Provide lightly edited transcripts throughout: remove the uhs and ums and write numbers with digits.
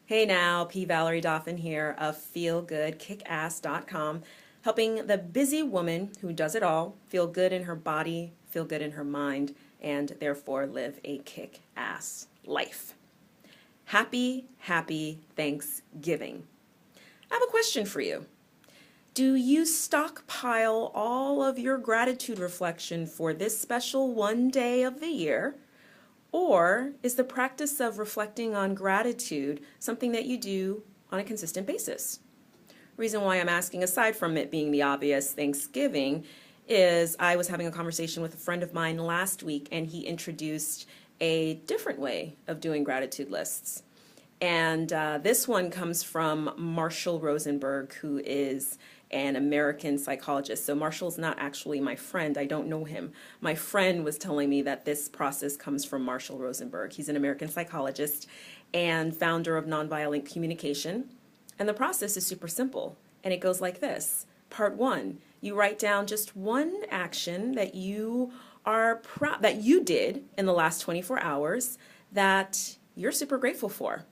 Hey now, P. Valerie Dauphin here of feelgoodkickass.com, helping the busy woman who does it all feel good in her body, feel good in her mind, and therefore live a kick-ass life. Happy Thanksgiving. I have a question for you. Do you stockpile all of your gratitude reflection for this special one day of the year? Or is the practice of reflecting on gratitude something that you do on a consistent basis? Reason why I'm asking, aside from it being the obvious Thanksgiving, is I was having a conversation with a friend of mine last week, and he introduced a different way of doing gratitude lists. And this one comes from Marshall Rosenberg, who is an American psychologist. So Marshall's not actually my friend. I don't know him. My friend was telling me that this process comes from Marshall Rosenberg. He's an American psychologist and founder of Nonviolent Communication. And the process is super simple. And it goes like this. Part one, you write down just one action that you are that you did in the last 24 hours that you're super grateful for.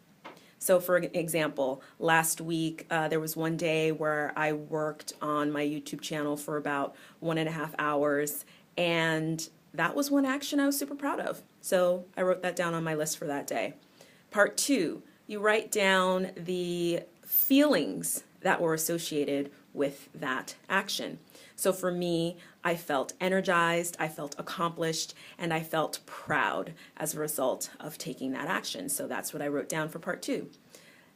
So for example, last week there was one day where I worked on my YouTube channel for about 1.5 hours, and that was one action I was super proud of. So I wrote that down on my list for that day. Part two, you write down the feelings that were associated with that action. So for me, I felt energized, I felt accomplished, and I felt proud as a result of taking that action. So that's what I wrote down for part two.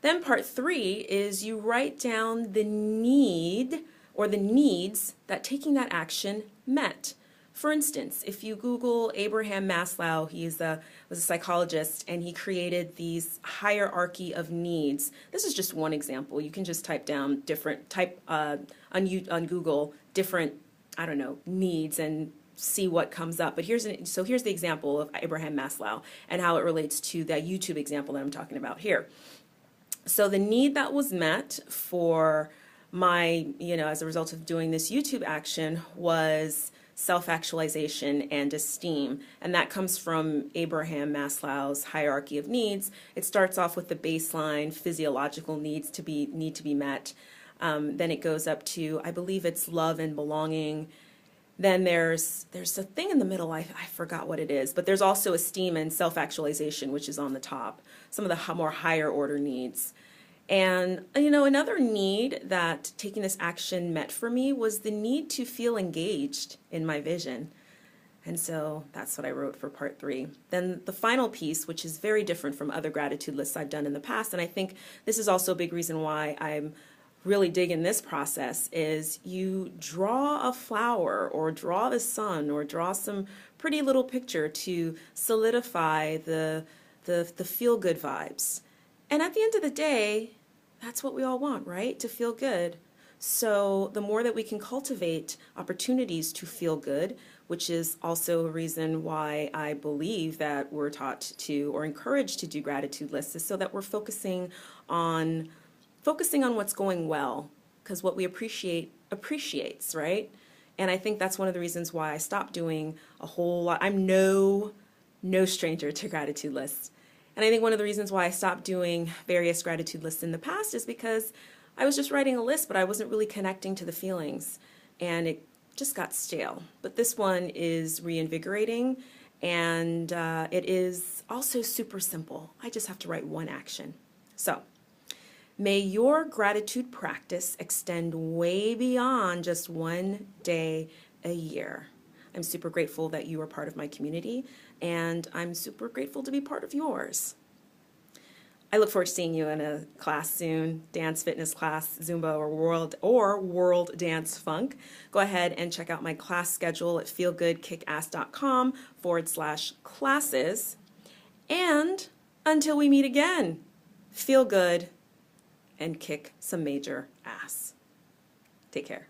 Then part three is you write down the need or the needs that taking that action met. For instance, if you Google Abraham Maslow, he was a psychologist, and he created these hierarchy of needs. This is just one example. You can just type down on Google different, I don't know, needs and see what comes up. But here's the example of Abraham Maslow and how it relates to that YouTube example that I'm talking about here. So the need that was met for my, as a result of doing this YouTube action was self-actualization and esteem. And that comes from Abraham Maslow's hierarchy of needs. It starts off with the baseline physiological needs need to be met. Then it goes up to, I believe it's love and belonging. Then there's a thing in the middle, I forgot what it is, but there's also esteem and self-actualization, which is on the top, some of the more higher order needs. And, another need that taking this action met for me was the need to feel engaged in my vision. And so that's what I wrote for part three. Then the final piece, which is very different from other gratitude lists I've done in the past, and I think this is also a big reason why I'm really digging this process, is you draw a flower or draw the sun or draw some pretty little picture to solidify the feel-good vibes. And at the end of the day, that's what we all want, right? To feel good. So the more that we can cultivate opportunities to feel good, which is also a reason why I believe that we're taught to or encouraged to do gratitude lists, is so that we're focusing on what's going well, because what we appreciate appreciates, right? And I think that's one of the reasons why I stopped doing a whole lot. I'm no stranger to gratitude lists. And I think one of the reasons why I stopped doing various gratitude lists in the past is because I was just writing a list, but I wasn't really connecting to the feelings, and it just got stale. But this one is reinvigorating, and it is also super simple. I just have to write one action. So may your gratitude practice extend way beyond just one day a year. I'm super grateful that you are part of my community, and I'm super grateful to be part of yours. I look forward to seeing you in a class soon, dance, fitness class, Zumba, or World Dance Funk. Go ahead and check out my class schedule at feelgoodkickass.com/classes. And until we meet again, feel good and kick some major ass. Take care.